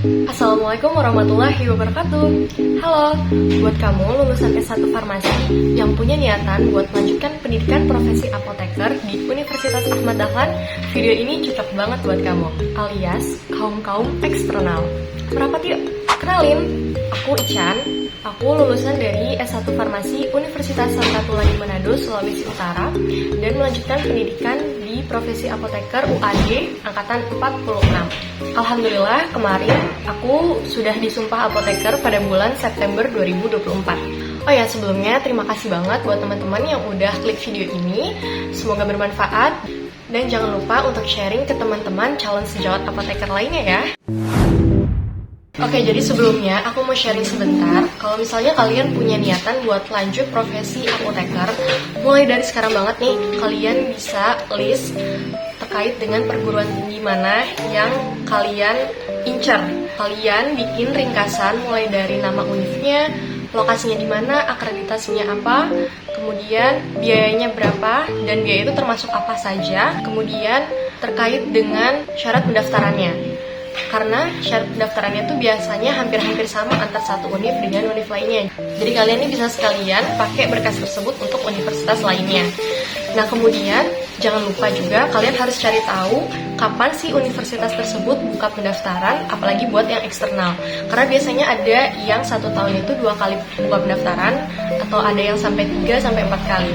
Assalamualaikum warahmatullahi wabarakatuh. Halo, buat kamu lulusan S1 Farmasi yang punya niatan buat melanjutkan pendidikan profesi apoteker di Universitas Ahmad Dahlan, video ini cocok banget buat kamu, alias kaum-kaum eksternal. Merapat yuk, kenalin, aku Ican. Aku lulusan dari S1 Farmasi Universitas Samratulangi Manado, Sulawesi Utara, dan melanjutkan pendidikan di profesi apoteker UAD angkatan 46. Alhamdulillah kemarin aku sudah disumpah apoteker pada bulan September 2024. Oh ya, sebelumnya terima kasih banget buat teman-teman yang udah klik video ini. Semoga bermanfaat dan jangan lupa untuk sharing ke teman-teman calon sejawat apoteker lainnya ya. Oke, jadi sebelumnya aku mau sharing sebentar. Kalau misalnya kalian punya niatan buat lanjut profesi apoteker, mulai dari sekarang banget nih, kalian bisa list terkait dengan perguruan tinggi mana yang kalian incer. Kalian bikin ringkasan mulai dari nama univnya, lokasinya di mana, akreditasinya apa, kemudian biayanya berapa, dan biaya itu termasuk apa saja, kemudian terkait dengan syarat pendaftarannya. Karena syarat pendaftarannya itu biasanya hampir-hampir sama antar satu univ dengan univ lainnya. Jadi kalian ini bisa sekalian pakai berkas tersebut untuk universitas lainnya. Nah, kemudian jangan lupa juga kalian harus cari tahu kapan sih universitas tersebut buka pendaftaran, apalagi buat yang eksternal. Karena biasanya ada yang 1 tahun itu 2 kali buka pendaftaran, atau ada yang sampai 3 sampai 4 kali.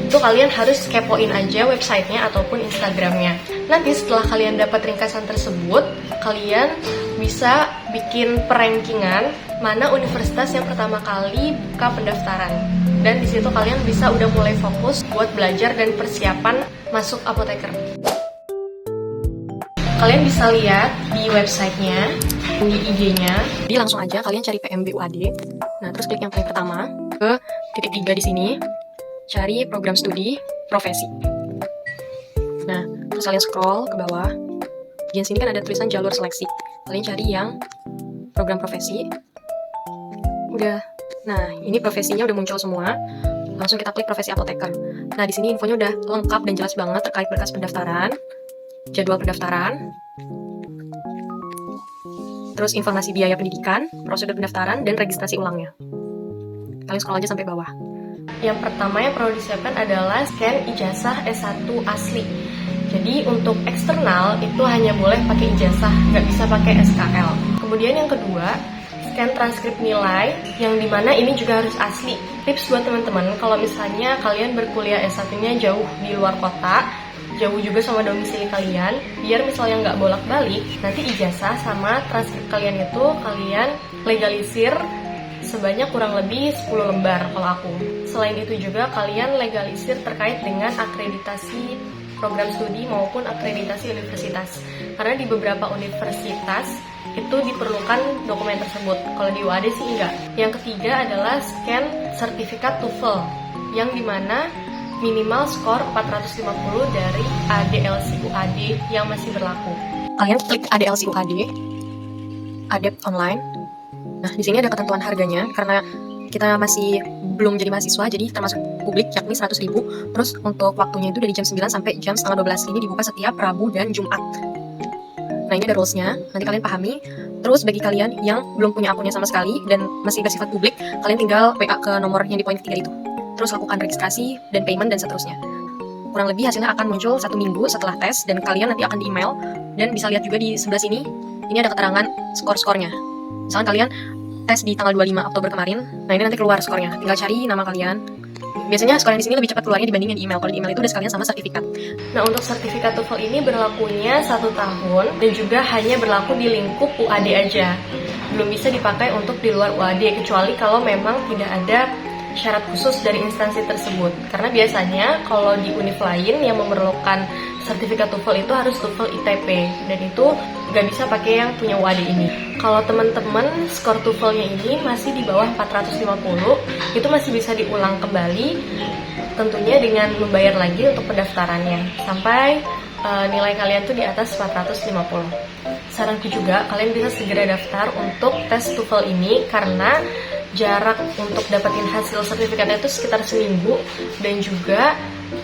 Itu kalian harus kepoin aja websitenya ataupun Instagramnya. Nanti setelah kalian dapat ringkasan tersebut, kalian bisa bikin perankingan mana universitas yang pertama kali buka pendaftaran. Dan di situ kalian bisa udah mulai fokus buat belajar dan persiapan masuk apoteker. Kalian bisa lihat di websitenya, di IG-nya. Jadi langsung aja kalian cari PMB UAD. Nah, terus klik yang paling pertama ke titik 3 di sini. Cari program studi profesi. Nah, terus kalian scroll ke bawah. Di sini kan ada tulisan jalur seleksi. Kalian cari yang program profesi. Udah. Nah, ini profesinya udah muncul semua. Langsung kita klik profesi apoteker. Nah, di sini infonya udah lengkap dan jelas banget terkait berkas pendaftaran, jadwal pendaftaran, terus informasi biaya pendidikan, prosedur pendaftaran, dan registrasi ulangnya. Kalian scroll aja sampai bawah. Yang pertama yang perlu disiapkan adalah scan ijazah S1 asli. Jadi untuk eksternal itu hanya boleh pakai ijazah, nggak bisa pakai SKL. Kemudian yang kedua, scan transkrip nilai, yang dimana ini juga harus asli. Tips buat teman-teman, kalau misalnya kalian berkuliah S1-nya jauh di luar kota, jauh juga sama domisili kalian, biar misalnya nggak bolak-balik, nanti ijazah sama transkrip kalian itu kalian legalisir sebanyak kurang lebih 10 lembar kalau aku. Selain itu juga kalian legalisir terkait dengan akreditasi program studi maupun akreditasi universitas. Karena di beberapa universitas itu diperlukan dokumen tersebut. Kalau di UAD sih enggak. Yang ketiga adalah scan sertifikat TOEFL, yang dimana minimal skor 450 dari ADLC UAD yang masih berlaku. Kalian klik ADLC UAD, ADEP online. Nah, di sini ada ketentuan harganya, karena kita masih belum jadi mahasiswa, jadi termasuk publik, yakni 100.000. Terus untuk waktunya itu dari jam 9 sampai jam setengah 12. Ini dibuka setiap Rabu dan Jumat. Nah, ini ada rules-nya, nanti kalian pahami. Terus bagi kalian yang belum punya akunnya sama sekali dan masih bersifat publik, kalian tinggal WA ke nomor yang di poin ketiga itu. Terus lakukan registrasi dan payment dan seterusnya. Kurang lebih hasilnya akan muncul 1 minggu setelah tes, dan kalian nanti akan di-email. Dan bisa lihat juga di sebelah sini, ini ada keterangan skor-skornya. Misalkan kalian tes di tanggal 25 Oktober kemarin, nah ini nanti keluar skornya. Tinggal cari nama kalian. Biasanya skor yang di sini lebih cepat keluarnya dibanding yang di email. Kalau di email itu udah sekalian sama sertifikat. Nah, untuk sertifikat TOEFL ini berlakunya 1 tahun dan juga hanya berlaku di lingkup UAD aja. Belum bisa dipakai untuk di luar UAD, kecuali kalau memang tidak ada syarat khusus dari instansi tersebut. Karena biasanya kalau di univ lain yang memerlukan sertifikat TOEFL itu harus TOEFL ITP, dan itu nggak bisa pakai yang punya UAD ini. Kalau teman-teman skor TOEFL-nya ini masih di bawah 450, itu masih bisa diulang kembali, tentunya dengan membayar lagi untuk pendaftarannya sampai nilai kalian tuh di atas 450. Saranku juga kalian bisa segera daftar untuk tes TOEFL ini, karena jarak untuk dapetin hasil sertifikatnya itu sekitar seminggu, dan juga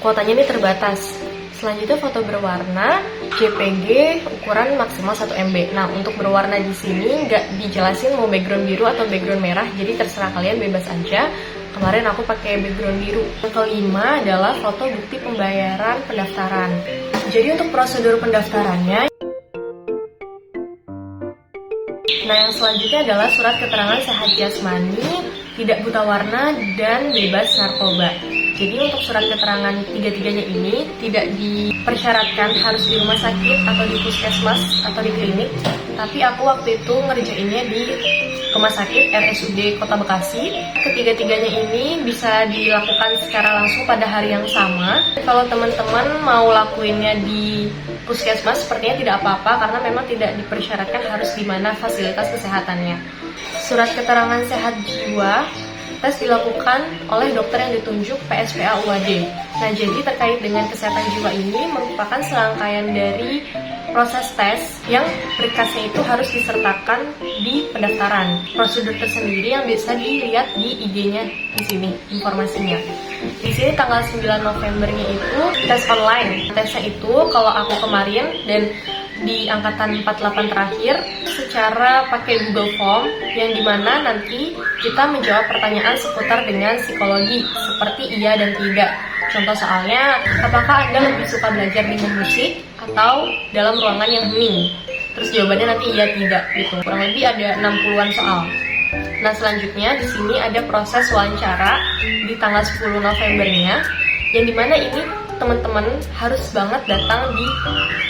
kuotanya ini terbatas. Selanjutnya foto berwarna, JPG ukuran maksimal 1 MB. Nah, untuk berwarna di sini nggak dijelasin mau background biru atau background merah, jadi terserah kalian, bebas aja. Kemarin aku pakai background biru. Yang kelima adalah foto bukti pembayaran pendaftaran. Jadi untuk prosedur pendaftarannya, nah yang selanjutnya adalah surat keterangan sehat jasmani, tidak buta warna, dan bebas narkoba. Jadi untuk surat keterangan tiga-tiganya ini tidak dipersyaratkan harus di rumah sakit atau di puskesmas atau di klinik. Tapi aku waktu itu ngerjainnya di rumah sakit RSUD Kota Bekasi. Ketiga-tiganya ini bisa dilakukan secara langsung pada hari yang sama. Kalau teman-teman mau lakuinnya di puskesmas sepertinya tidak apa-apa karena memang tidak dipersyaratkan harus di mana fasilitas kesehatannya. Surat keterangan sehat jiwa, tes dilakukan oleh dokter yang ditunjuk PSPA UAD. Nah, jadi terkait dengan kesehatan jiwa ini merupakan serangkaian dari proses tes yang berkasnya itu harus disertakan di pendaftaran. Prosedur tersendiri yang bisa dilihat di IG-nya di sini informasinya. Di sini tanggal 9 Novembernya itu tes online. Tesnya itu kalau aku kemarin dan di angkatan 48 terakhir secara pakai Google Form yang dimana nanti kita menjawab pertanyaan seputar dengan psikologi seperti iya dan tidak. Contoh soalnya, apakah Anda lebih suka belajar dengan musik atau dalam ruangan yang hening? Terus jawabannya nanti iya tidak gitu. Kurang lebih ada 60-an soal. Nah, selanjutnya di sini ada proses wawancara di tanggal 10 Novembernya yang dimana ini teman-teman harus banget datang di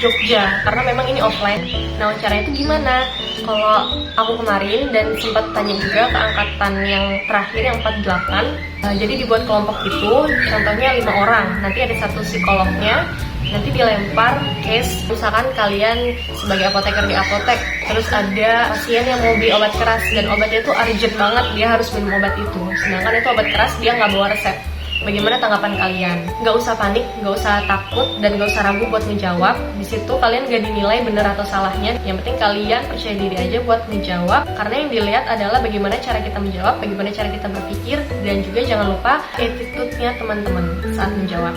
Jogja karena memang ini offline. Nah, wawancaranya itu gimana? Kalau aku kemarin dan sempat tanya juga ke angkatan yang terakhir yang 48, jadi dibuat kelompok itu, contohnya 5 orang. Nanti ada satu psikolognya, nanti dilempar case, misalkan kalian sebagai apoteker di apotek, terus ada pasien yang mau beli obat keras dan obatnya itu urgent banget, dia harus minum obat itu, sedangkan itu obat keras dia nggak bawa resep. Bagaimana tanggapan kalian? Gak usah panik, gak usah takut, dan gak usah ragu buat menjawab. Di situ kalian gak dinilai benar atau salahnya. Yang penting kalian percaya diri aja buat menjawab. Karena yang dilihat adalah bagaimana cara kita menjawab, bagaimana cara kita berpikir, dan juga jangan lupa attitude-nya teman-teman saat menjawab.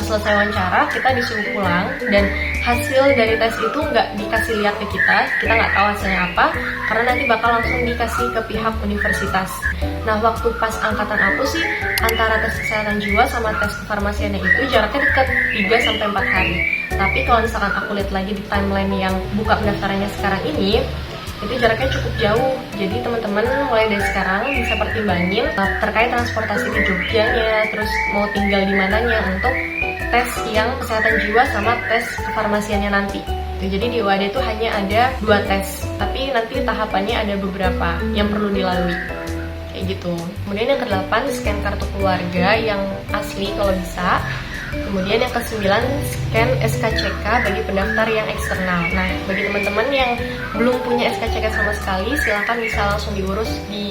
Selesai wawancara, kita disuruh pulang, dan hasil dari tes itu nggak dikasih lihat ke kita nggak tahu hasilnya apa, karena nanti bakal langsung dikasih ke pihak universitas. Nah, waktu pas angkatan aku sih, antara tes kesehatan jiwa sama tes kefarmasiannya itu jaraknya dekat 3-4 hari. Tapi kalau misalkan aku lihat lagi di timeline yang buka pendaftarannya sekarang ini, itu jaraknya cukup jauh. Jadi teman-teman mulai dari sekarang bisa pertimbangin terkait transportasi ke Jogjanya, terus mau tinggal di mananya untuk tes yang kesehatan jiwa sama tes kefarmasiannya nanti. Jadi di UAD itu hanya ada 2 tes, tapi nanti tahapannya ada beberapa yang perlu dilalui. Kayak gitu. Kemudian yang ke-8, scan kartu keluarga yang asli kalau bisa. Kemudian yang ke-9, scan SKCK bagi pendaftar yang eksternal. Nah, bagi teman-teman yang belum punya SKCK sama sekali, silahkan bisa langsung diurus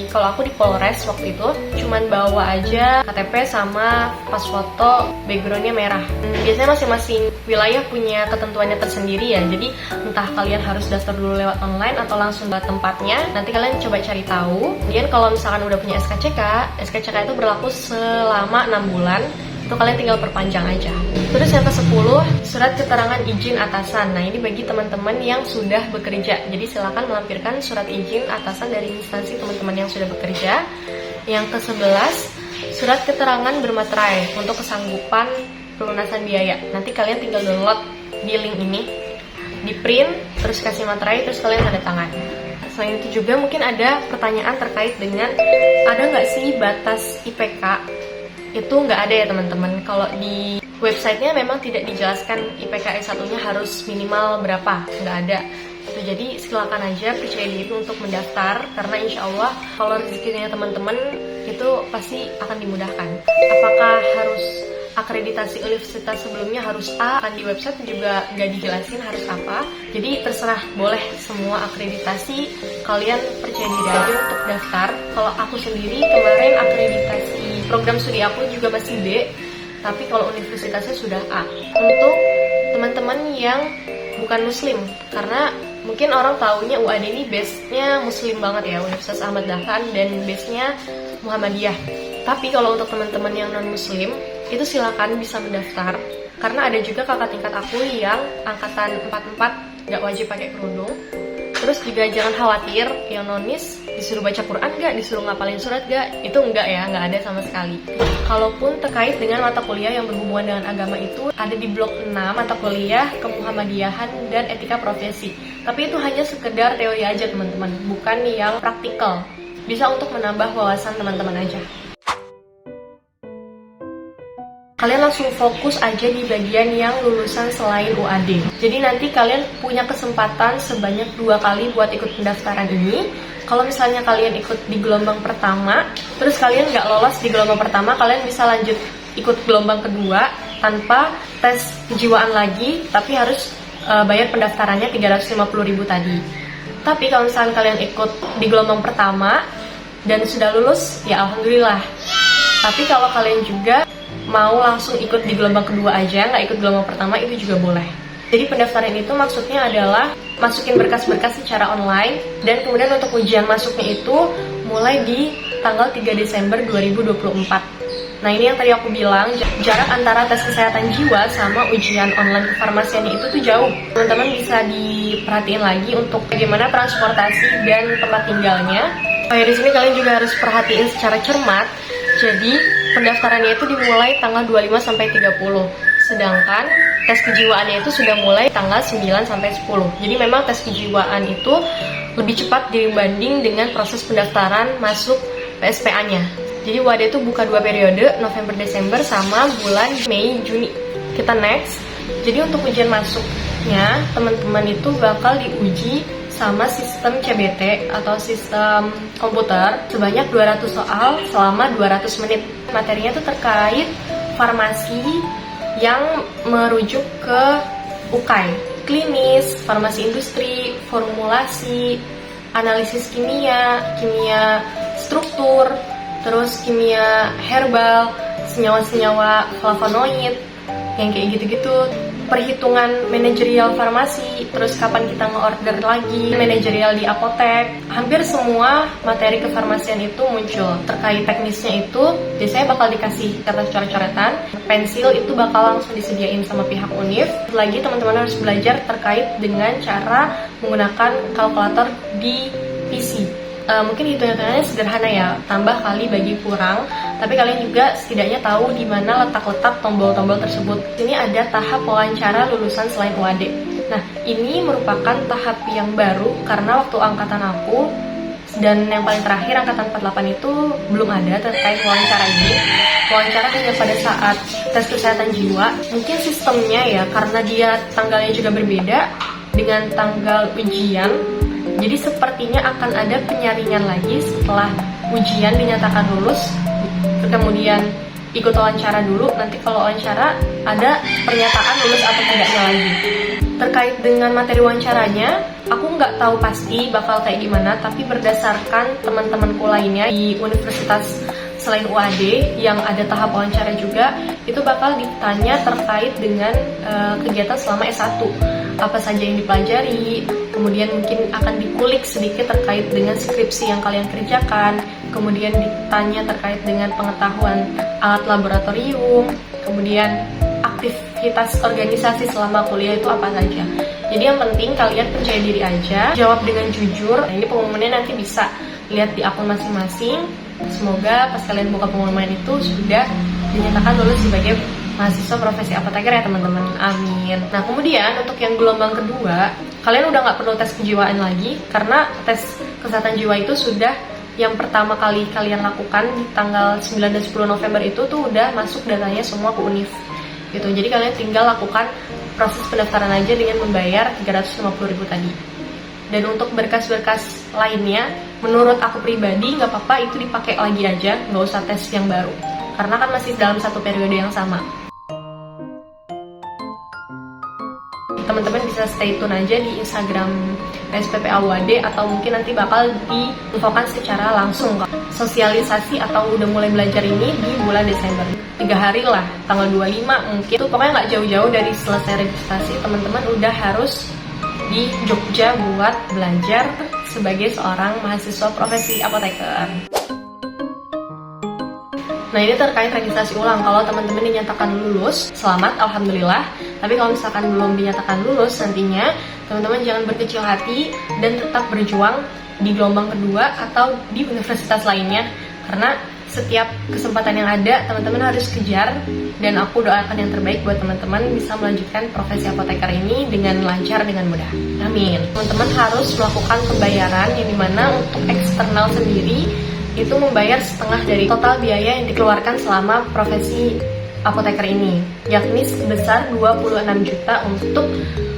kalau aku di Polres waktu itu, cuman bawa aja KTP sama pas foto backgroundnya merah. Biasanya masing-masing wilayah punya ketentuannya tersendiri ya, jadi entah kalian harus daftar dulu lewat online atau langsung ke tempatnya, nanti kalian coba cari tahu. Kemudian kalau misalkan udah punya SKCK itu berlaku selama 6 bulan, itu kalian tinggal perpanjang aja. Terus yang ke-10, surat keterangan izin atasan. Nah, ini bagi teman-teman yang sudah bekerja. Jadi silakan melampirkan surat izin atasan dari instansi teman-teman yang sudah bekerja. Yang ke-11, surat keterangan bermaterai untuk kesanggupan pelunasan biaya. Nanti kalian tinggal download di link ini, di print, terus kasih materai, terus kalian tanda tangan. Selain itu juga mungkin ada pertanyaan terkait dengan ada nggak sih batas IPK? Itu nggak ada ya teman-teman. Kalau di websitenya memang tidak dijelaskan IPK S1-nya harus minimal berapa, nggak ada. Itu jadi silakan aja percaya diri untuk mendaftar, karena insya Allah kalau rezekinya teman-teman itu pasti akan dimudahkan. Apakah harus akreditasi universitas sebelumnya harus A, kan di website juga nggak dijelasin harus apa. Jadi terserah, boleh semua akreditasi, kalian percaya diri aja untuk daftar. Kalau aku sendiri kemarin akreditasi program studi aku juga masih B, tapi kalau universitasnya sudah A. Untuk teman-teman yang bukan muslim, karena mungkin orang taunya UAD ini base-nya muslim banget ya, Universitas Ahmad Dahlan, dan base-nya Muhammadiyah. Tapi kalau untuk teman-teman yang non-muslim, itu silakan bisa mendaftar. Karena ada juga kakak tingkat aku yang angkatan 44 nggak wajib pakai kerudung. Terus juga jangan khawatir, yang nonis disuruh baca Quran nggak, disuruh ngapalin surat nggak, itu enggak ya, nggak ada sama sekali. Kalaupun terkait dengan mata kuliah yang berhubungan dengan agama itu ada di blok 6 mata kuliah Kemuhammadiyahan dan Etika Profesi. Tapi itu hanya sekedar teori aja teman-teman, bukan yang praktikal. Bisa untuk menambah wawasan teman-teman aja. Kalian langsung fokus aja di bagian yang lulusan selain UAD. Jadi nanti kalian punya kesempatan sebanyak 2 kali buat ikut pendaftaran ini. Kalau misalnya kalian ikut di gelombang pertama, terus kalian nggak lolos di gelombang pertama, kalian bisa lanjut ikut gelombang kedua tanpa tes kejiwaan lagi, tapi harus bayar pendaftarannya 350.000 tadi. Tapi kalau misalnya kalian ikut di gelombang pertama dan sudah lulus, ya alhamdulillah. Tapi kalau kalian juga mau langsung ikut di gelombang kedua aja, nggak ikut gelombang pertama, itu juga boleh. Jadi pendaftaran itu maksudnya adalah masukin berkas-berkas secara online, dan kemudian untuk ujian masuknya itu mulai di tanggal 3 Desember 2024. Nah ini yang tadi aku bilang, jarak antara tes kesehatan jiwa sama ujian online kefarmasiannya itu tuh jauh. Teman-teman bisa diperhatiin lagi untuk bagaimana transportasi dan tempat tinggalnya. Di sini kalian juga harus perhatiin secara cermat. Jadi pendaftarannya itu dimulai tanggal 25 sampai 30. Sedangkan tes kejiwaannya itu sudah mulai tanggal 9 sampai 10. Jadi memang tes kejiwaan itu lebih cepat dibanding dengan proses pendaftaran masuk PSPA-nya. Jadi WADE itu buka 2 periode, November-Desember sama bulan Mei-Juni. Kita next. Jadi untuk ujian masuknya, teman-teman itu bakal diuji sama sistem CBT atau sistem komputer sebanyak 200 soal selama 200 menit. Materinya itu terkait farmasi yang merujuk ke UKAI, klinis, farmasi industri, formulasi, analisis kimia, kimia struktur, terus kimia herbal, senyawa-senyawa flavonoid, yang kayak gitu-gitu, perhitungan manajerial farmasi, terus kapan kita nge-order lagi, manajerial di apotek. Hampir semua materi kefarmasian itu muncul. Terkait teknisnya itu, biasanya bakal dikasih kertas coret-coretan, pensil itu bakal langsung disediain sama pihak UNIF. Lagi teman-teman harus belajar terkait dengan cara menggunakan kalkulator di PC. Mungkin hitung-hitungannya sederhana ya, tambah kali bagi kurang, tapi kalian juga setidaknya tahu di mana letak-letak tombol-tombol tersebut. Ini ada tahap wawancara lulusan selain UAD. Nah, ini merupakan tahap yang baru karena waktu angkatan aku dan yang paling terakhir angkatan 48 itu belum ada terkait wawancara ini. Wawancara hanya pada saat tes kesehatan jiwa. Mungkin sistemnya ya, karena dia tanggalnya juga berbeda dengan tanggal ujian. Jadi sepertinya akan ada penyaringan lagi setelah ujian dinyatakan lulus, kemudian ikut wawancara dulu, nanti kalau wawancara ada pernyataan lulus atau tidaknya lagi. Terkait dengan materi wawancaranya, aku nggak tahu pasti bakal kayak gimana, tapi berdasarkan teman-temanku lainnya di universitas selain UAD yang ada tahap wawancara juga, itu bakal ditanya terkait dengan kegiatan selama S1. Apa saja yang dipelajari, kemudian mungkin akan dikulik sedikit terkait dengan skripsi yang kalian kerjakan, kemudian ditanya terkait dengan pengetahuan alat laboratorium, kemudian aktivitas organisasi selama kuliah itu apa saja. Jadi yang penting kalian percaya diri aja, jawab dengan jujur. Nah, ini pengumumannya nanti bisa lihat di akun masing-masing. Semoga pas kalian buka pengumuman itu sudah dinyatakan lulus sebagai mahasiswa profesi apoteker ya teman-teman, amin. Nah kemudian untuk yang gelombang kedua, kalian udah nggak perlu tes kejiwaan lagi, karena tes kesehatan jiwa itu sudah yang pertama kali kalian lakukan di tanggal 9 dan 10 November itu tuh udah masuk datanya semua ke UNIF gitu. Jadi kalian tinggal lakukan proses pendaftaran aja dengan membayar 350.000 tadi. Dan untuk berkas-berkas lainnya, menurut aku pribadi nggak apa-apa itu dipakai lagi aja, nggak usah tes yang baru, karena kan masih dalam satu periode yang sama. Teman-teman bisa stay tune aja di Instagram SPPA UAD, atau mungkin nanti bakal diinfokan secara langsung. Sosialisasi atau udah mulai belajar ini di bulan Desember, 3 hari lah, tanggal 25 mungkin. Itu pokoknya nggak jauh-jauh dari selesai registrasi, teman-teman udah harus di Jogja buat belajar sebagai seorang mahasiswa profesi apoteker. Nah, ini terkait registrasi ulang. Kalau teman-teman dinyatakan lulus, selamat, alhamdulillah. Tapi kalau misalkan belum dinyatakan lulus, nantinya teman-teman jangan berkecil hati dan tetap berjuang di gelombang kedua atau di universitas lainnya. Karena setiap kesempatan yang ada, teman-teman harus kejar. Dan aku doakan yang terbaik buat teman-teman bisa melanjutkan profesi apoteker ini dengan lancar, dengan mudah. Amin. Teman-teman harus melakukan pembayaran yang dimana untuk eksternal sendiri itu membayar setengah dari total biaya yang dikeluarkan selama profesi apoteker ini, yakni sebesar 26 juta untuk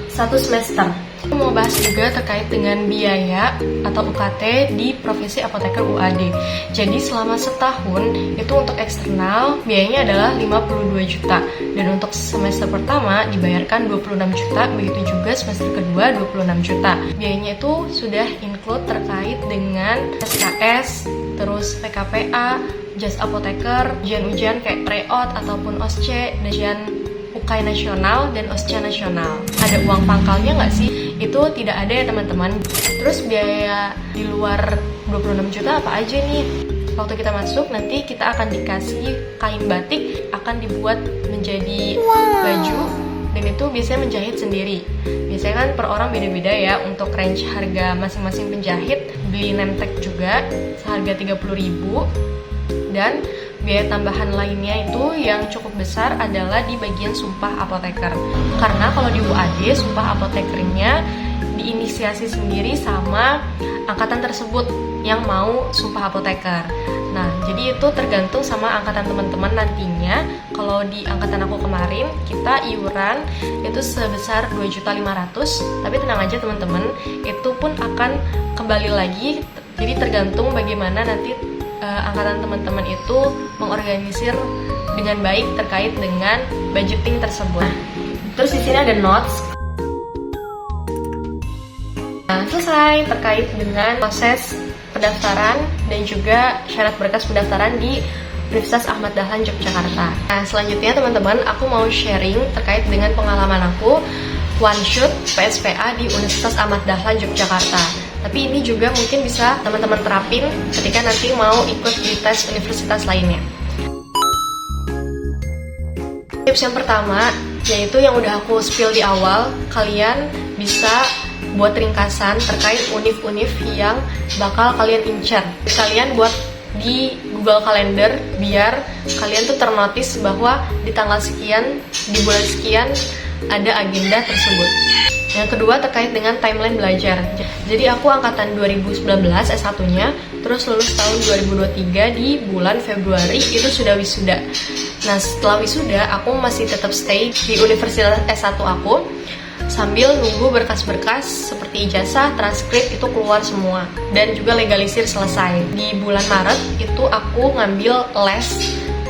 1 semester. Aku mau bahas juga terkait dengan biaya atau UKT di profesi apoteker UAD. Jadi selama setahun itu untuk eksternal biayanya adalah 52 juta, dan untuk semester pertama dibayarkan 26 juta, begitu juga semester kedua 26 juta. Biayanya itu sudah include terkait dengan SKS, terus PKPA, jas apoteker, ujian-ujian kayak tryout ataupun OSCE, ujian UKAI nasional dan OSCE nasional. Ada uang pangkalnya nggak sih? Itu tidak ada ya teman-teman. Terus biaya di luar 26 juta apa aja nih? Waktu kita masuk nanti kita akan dikasih kain batik, akan dibuat menjadi baju, dan itu biasanya menjahit sendiri. Biasanya kan per orang beda-beda ya untuk range harga masing-masing penjahit. Beli nemtek juga seharga 30.000, dan biaya tambahan lainnya itu yang cukup besar adalah di bagian sumpah apoteker. Karena kalau di UAD, sumpah apotekernya diinisiasi sendiri sama angkatan tersebut yang mau sumpah apoteker. Nah, jadi itu tergantung sama angkatan teman-teman nantinya. Kalau di angkatan aku kemarin, kita iuran itu sebesar 2.500.000. Tapi tenang aja teman-teman, itu pun akan kembali lagi. Jadi tergantung bagaimana nanti angkatan teman-teman itu mengorganisir dengan baik terkait dengan budgeting tersebut. Terus di sini ada notes. Nah, selesai terkait dengan proses pendaftaran dan juga syarat berkas pendaftaran di Universitas Ahmad Dahlan Yogyakarta. Nah, selanjutnya teman-teman, aku mau sharing terkait dengan pengalaman aku one shot PSPA di Universitas Ahmad Dahlan Yogyakarta. Tapi ini juga mungkin bisa teman-teman terapin ketika nanti mau ikut di tes universitas lainnya. Tips yang pertama, yaitu yang udah aku spill di awal, kalian bisa buat ringkasan terkait univ-univ yang bakal kalian incar. Kalian buat di Google Calendar biar kalian tuh ternotis bahwa di tanggal sekian, di bulan sekian ada agenda tersebut. Yang kedua terkait dengan timeline belajar. Jadi aku angkatan 2019 S1-nya, terus lulus tahun 2023 di bulan Februari itu sudah wisuda. Nah, setelah wisuda aku masih tetap stay di universitas S1 aku sambil nunggu berkas-berkas seperti ijazah, transkrip itu keluar semua dan juga legalisir selesai. Di bulan Maret itu aku ngambil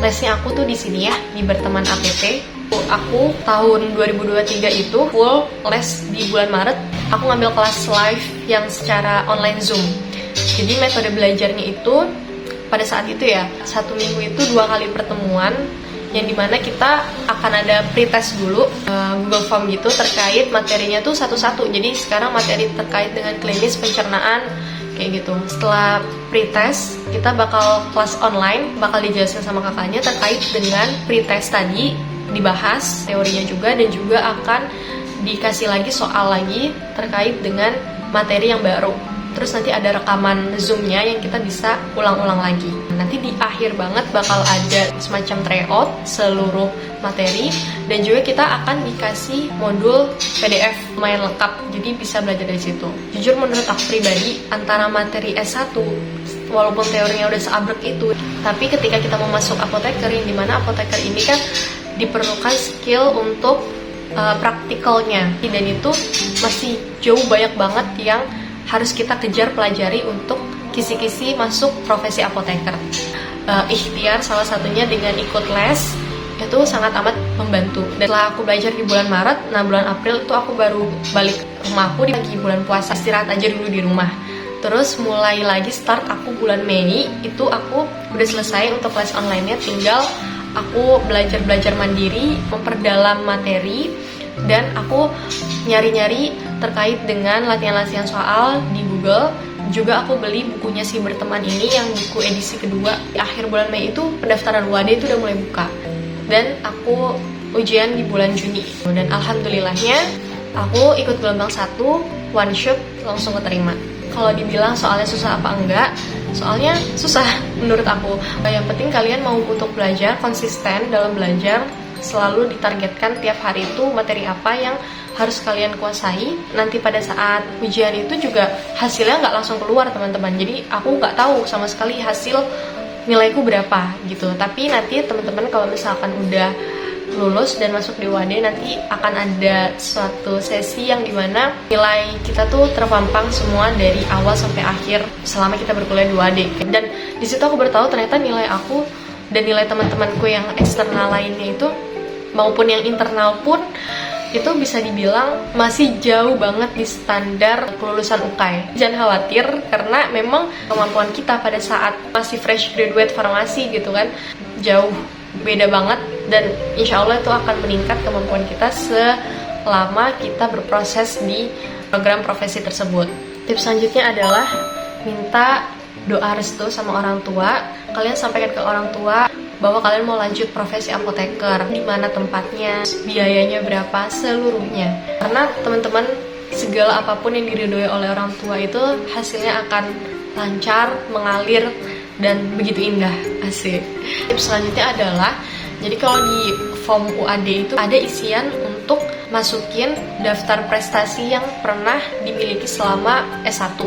lesnya aku tuh di sini ya, di Berteman APP. Aku tahun 2023 itu full les di bulan Maret. Aku ngambil kelas live yang secara online Zoom. Jadi metode belajarnya itu pada saat itu ya, 1 minggu itu 2 kali pertemuan, yang dimana kita akan ada pretest dulu, Google Form gitu terkait materinya tuh satu-satu. Jadi sekarang materi terkait dengan klinis pencernaan kayak gitu. Setelah pretest, kita bakal kelas online, bakal dijelaskan sama kakaknya terkait dengan pretest tadi, dibahas teorinya juga, dan juga akan dikasih lagi soal lagi terkait dengan materi yang baru. Terus nanti ada rekaman Zoom-nya yang kita bisa ulang-ulang lagi. Nanti di akhir banget bakal ada semacam tryout seluruh materi, dan juga kita akan dikasih modul PDF lumayan lengkap, jadi bisa belajar dari situ. Jujur menurut aku pribadi, antara materi S1 walaupun teorinya udah seabrek itu, tapi ketika kita mau masuk apoteker, yang dimana apoteker ini kan diperlukan skill untuk praktikalnya, dan itu masih jauh banyak banget yang harus kita kejar pelajari untuk kisi-kisi masuk profesi apoteker. Ikhtiar salah satunya dengan ikut les itu sangat amat membantu. Dan setelah aku belajar di bulan Maret, nah bulan April itu aku baru balik rumahku di bulan puasa, istirahat aja dulu di rumah. Terus mulai lagi start aku bulan Mei, itu aku udah selesai untuk les online-nya, tinggal aku belajar mandiri, memperdalam materi, dan aku nyari-nyari terkait dengan latihan-latihan soal di Google, Juga aku beli bukunya Si Berteman ini yang buku edisi kedua. Di akhir bulan Mei itu pendaftaran UAD itu udah mulai buka. Dan aku ujian di bulan Juni. Dan alhamdulillahnya aku ikut gelombang 1, one shot langsung keterima. Kalau dibilang soalnya susah apa enggak, soalnya susah menurut aku. Yang penting kalian mau untuk belajar, konsisten dalam belajar, selalu ditargetkan tiap hari itu materi apa yang harus kalian kuasai. Nanti pada saat ujian itu juga hasilnya nggak langsung keluar teman-teman. Jadi aku nggak tahu sama sekali hasil nilaiku berapa gitu. Tapi nanti teman-teman kalau misalkan udah lulus dan masuk di UAD, nanti akan ada suatu sesi yang dimana nilai kita tuh terpampang semua dari awal sampai akhir selama kita berkuliah di UAD. Dan di situ aku bertahu ternyata nilai aku dan nilai teman-temanku yang eksternal lainnya itu maupun yang internal pun itu bisa dibilang masih jauh banget di standar kelulusan UKAI. Jangan khawatir karena memang kemampuan kita pada saat masih fresh graduate farmasi gitu kan jauh beda banget, dan insya Allah itu akan meningkat kemampuan kita selama kita berproses di program profesi tersebut. Tips selanjutnya adalah minta doa restu sama orang tua. Kalian sampaikan ke orang tua bahwa kalian mau lanjut profesi apoteker, di mana tempatnya, biayanya berapa, seluruhnya. Karena teman-teman, segala apapun yang diridhoi oleh orang tua itu hasilnya akan lancar, mengalir, dan begitu indah. Asik. Tips selanjutnya adalah, jadi kalau di form UAD itu ada isian untuk masukin daftar prestasi yang pernah dimiliki selama S1.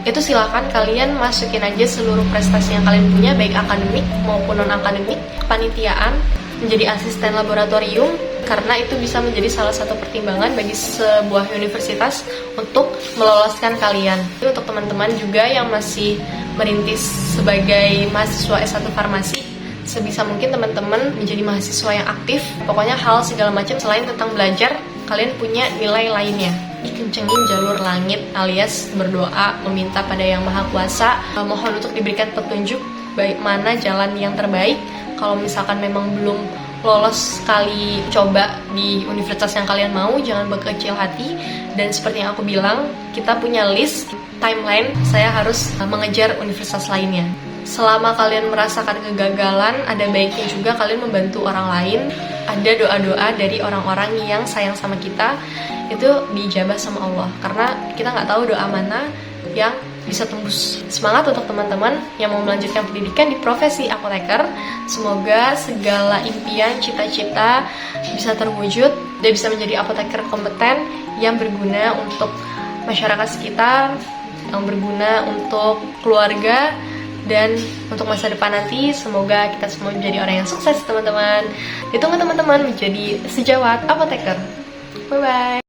Itu silakan kalian masukin aja seluruh prestasi yang kalian punya, baik akademik maupun non-akademik, kepanitiaan, menjadi asisten laboratorium, karena itu bisa menjadi salah satu pertimbangan bagi sebuah universitas untuk meloloskan kalian. Jadi untuk teman-teman juga yang masih merintis sebagai mahasiswa S1 farmasi, sebisa mungkin teman-teman menjadi mahasiswa yang aktif. Pokoknya hal segala macam selain tentang belajar, kalian punya nilai lainnya. Dikencengin jalur langit alias berdoa, meminta pada Yang Maha Kuasa, mohon untuk diberikan petunjuk baik mana jalan yang terbaik. Kalau misalkan memang belum lolos sekali coba di universitas yang kalian mau, jangan berkecil hati. Dan seperti yang aku bilang, kita punya list timeline, saya harus mengejar universitas lainnya. Selama kalian merasakan kegagalan, ada baiknya juga kalian membantu orang lain. Ada doa-doa dari orang-orang yang sayang sama kita, itu diijabah sama Allah. Karena kita nggak tahu doa mana yang bisa tembus. Semangat untuk teman-teman yang mau melanjutkan pendidikan di profesi apoteker. Semoga segala impian, cita-cita bisa terwujud dan bisa menjadi apoteker kompeten yang berguna untuk masyarakat sekitar, yang berguna untuk keluarga, dan untuk masa depan nanti. Semoga kita semua menjadi orang yang sukses teman-teman. Ditunggu teman-teman menjadi sejawat apoteker. Bye-bye.